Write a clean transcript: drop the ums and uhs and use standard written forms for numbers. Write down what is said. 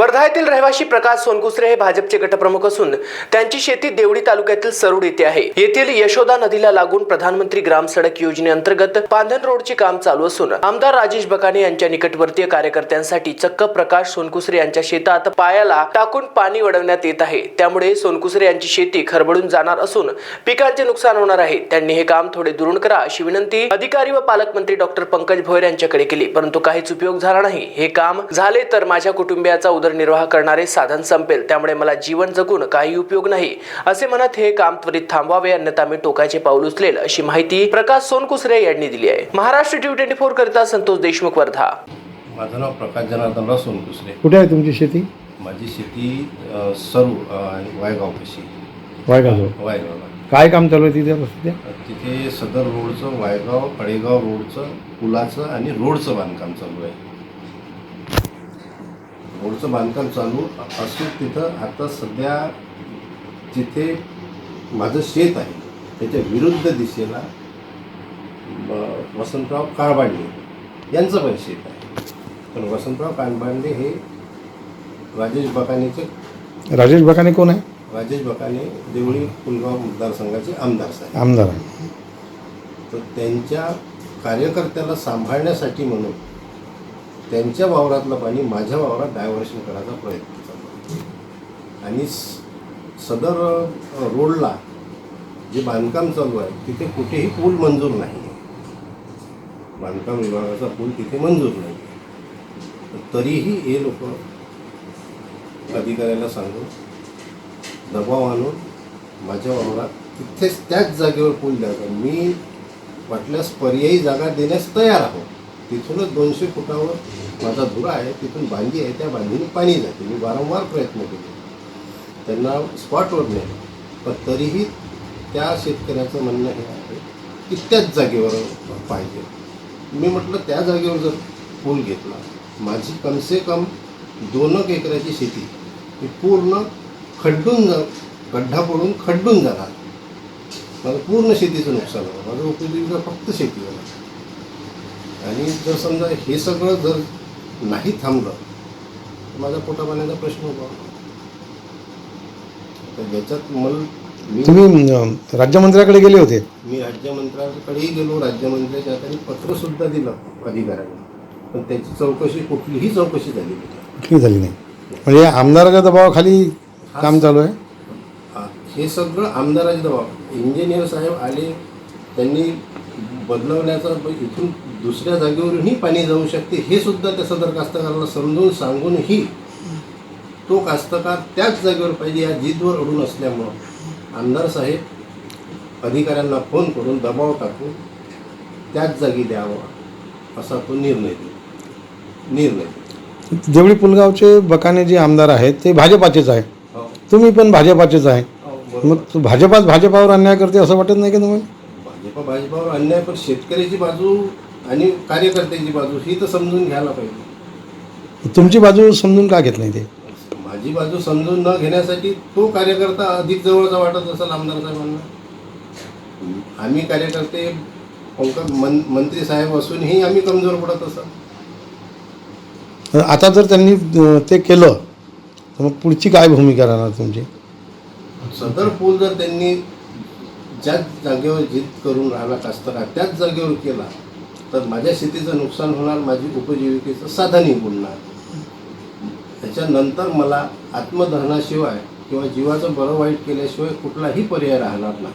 वर्धा येथील रहिवासी प्रकाश सोनकुसरे हे भाजपचे गटप्रमुख असून त्यांची शेती देवडी तालुक्यातील सरूड येथे आहे। येथील यशोदा नदीला लागून प्रधानमंत्री ग्राम सडक योजनेअंतर्गत पांधन रोडचे काम चालू असून आमदार राजेश बकाने यांच्या निकटवर्तीय कार्यकर्त्यांसाठी चक्क प्रकाश सोनकुसरे यांच्या शेतात पायाला टाकून पाणी वळवण्यात येत आहे। त्यामुळे सोनकुसरे यांची शेती खरबडून जाणार असून पिकांचे नुकसान होणार आहे। त्यांनी हे काम थोडे दुरून करा अशी विनंती अधिकारी व पालकमंत्री डॉक्टर पंकज भोयर यांच्याकडे केली, परंतु काहीच उपयोग झाला नाही। हे काम झाले तर माझ्या कुटुंबियाचा उदरनिर्वाह करणारे साधन संपेल, त्यामुळे मला जीवन जगून काही उपयोग नाही असे म्हणत हे काम त्वरित थांबवावे, अन्यथा मी टोकाचे पाऊल उचलेल अशी माहिती प्रकाश सोनकुसरे यांनी दिली आहे। महाराष्ट्र TV24 करिता संतोष देशमुख, वर्धा। माझं नाव प्रकाश जनार्दनराव सोनकुसरे। कुठे आहे तुमची शेती? माझी शेती सरू वायगाव कशी वायगावला। काय काम चालू आहे तिथे? तिथे सदर रोडचं, वायगाव कडेगाव रोडचं, पुलाचं आणि रोडचं बांधकाम चालू आहे। रोडचं बांधकाम चालू असून तिथं आता सध्या जिथे माझं शेत आहे त्याच्या विरुद्ध दिशेला वसंतराव काळबांडे यांचं पण शेत आहे। पण वसंतराव काळबांडे हे राजेश बकाने कोण आहे? राजेश बकाने देवळी पुलगाव मतदारसंघाचे आमदार आहे। तर त्यांच्या कार्यकर्त्याला सांभाळण्यासाठी म्हणून त्यांच्या वावरातलं पाणी माझ्या वावरात डायव्हर्शन करायचा प्रयत्न चालू आहे। आणि सदर रोडला जे बांधकाम चालू आहे तिथे कुठेही पूल मंजूर नाही आहे। बांधकाम विभागाचा पूल तिथे मंजूर नाही आहे। तरीही हे लोक अधिकाऱ्याला सांगून दबाव आणून माझ्या वावरात तिथेच त्याच जागेवर पूल द्यायचा, मी वाटल्यास पर्यायी जागा देण्यास तयार आहो। तिथूनच 200 फुटावर माझा धुरा आहे, तिथून बांधी आहे, त्या बांधीने पाणी जाते। मी वारंवार प्रयत्न केले, त्यांना स्पॉटवर नेलं, पण तरीही त्या शेतकऱ्याचं म्हणणं हे आहे की त्याच जागेवर पाहिजे। मी म्हटलं त्या जागेवर जर पूल घेतला, माझी कमसे कम 2 एकराची शेती ही पूर्ण गड्ढा पडून खड्डून जाणार। माझं पूर्ण शेतीचं नुकसान होणार, माझं उपजीविका फक्त शेतीवर। आणि जर समजा हे सगळं जर नाही थांबलं तर माझा पोटापाण्याचा प्रश्न होता। तर ज्याच्यात तुम्ही राज्यमंत्र्याकडे गेले होते? मी राज्यमंत्र्यांकडेही गेलो, राज्यमंत्र्याच्या हाताने पत्रसुद्धा दिलं अधिकाऱ्यांना, पण त्याची कुठलीही चौकशी झाली नाही। म्हणजे आमदाराच्या दबावाखाली काम चालू आहे? हे सगळं आमदाराचे दबाव। इंजिनियर साहेब आले, त्यांनी बदलवण्याचा, इथून दुसऱ्या जागेवरूनही पाणी जाऊ शकते हे सुद्धा त्या सदर कास्तकाराला समजून सांगूनही तो कास्तकार त्याच जागेवर पाहिजे या जिद्दवर अडून असल्यामुळं आमदार साहेब अधिकाऱ्यांना फोन करून दबाव टाकून त्याच जागी द्यावा असा तो निर्णय देवळी पुलगावचे बकाने जे आमदार आहेत ते भाजपाचेच आहे, तुम्ही पण भाजपाचेच आहे। मग भाजपावर अन्याय करते असं वाटत नाही का तुम्हाला? भाजपावर अन्याय, पण शेतकऱ्याची बाजू आणि कार्यकर्त्याची बाजू ही तर समजून घ्यायला पाहिजे। तुमची बाजू समजून का घेत नाही ते? माझी बाजू समजून न घेण्यासाठी तो कार्यकर्ता अधिक जवळचा वाटत असेल आमदार साहेबांना। आम्ही कार्यकर्ते मंत्री साहेब असूनही आम्ही कमजोर पडत असाल। आता जर त्यांनी ते केलं तर मग पुढची काय भूमिका राहणार तुमची? सदर पूल जर त्यांनी ज्याच जागेवर जिद करून राहिला कास्तकार त्याच जागेवर केला तर माझ्या शेतीचं नुकसान होणार, माझी उपजीविकेचं साधनही बुडणार। त्याच्यानंतर मला आत्मदहनाशिवाय किंवा जीवाचं बरं वाईट केल्याशिवाय कुठलाही पर्याय राहणार नाही।